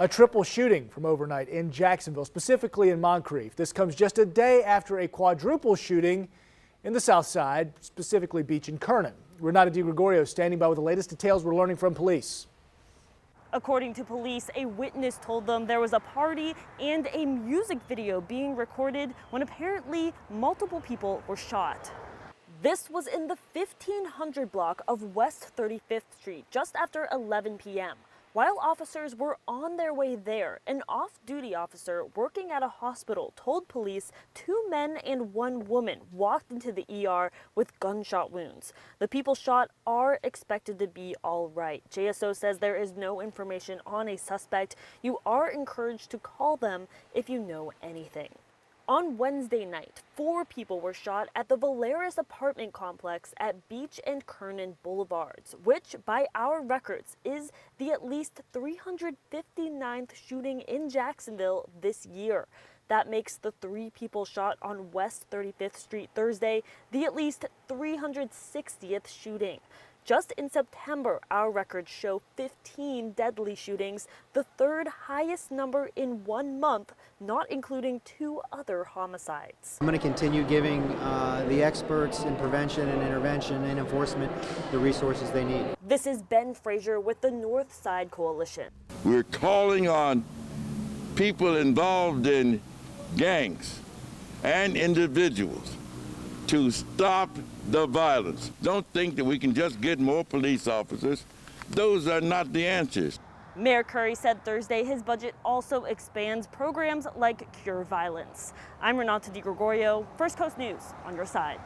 A triple shooting from overnight in Jacksonville, specifically in Moncrief. This comes just a day after a quadruple shooting in the South Side, specifically Beach and Kernan. Renata DiGregorio standing by with the latest details we're learning from police. According to police, a witness told them there was a party and a music video being recorded when apparently multiple people were shot. This was in the 1500 block of West 35th Street just after 11 p.m. While officers were on their way there, an off-duty officer working at a hospital told police 2 men and 1 woman walked into the ER with gunshot wounds. The people shot are expected to be all right. JSO says there is no information on a suspect. You are encouraged to call them if you know anything. On Wednesday night, 4 people were shot at the Valeris apartment complex at Beach and Kernan Boulevards, which by our records is the at least 359th shooting in Jacksonville this year. That makes the 3 people shot on West 35th Street Thursday the at least 360th shooting. Just in September, our records show 15 deadly shootings, the 3rd highest number in 1 month, not including 2 other homicides. I'm going to continue giving the experts in prevention and intervention and enforcement the resources they need. This is Ben Frazier with the North Side Coalition. We're calling on people involved in gangs and individuals to stop the violence. Don't think that we can just get more police officers. Those are not the answers. Mayor Curry said Thursday his budget also expands programs like Cure Violence. I'm Renata DiGregorio, First Coast News on your side.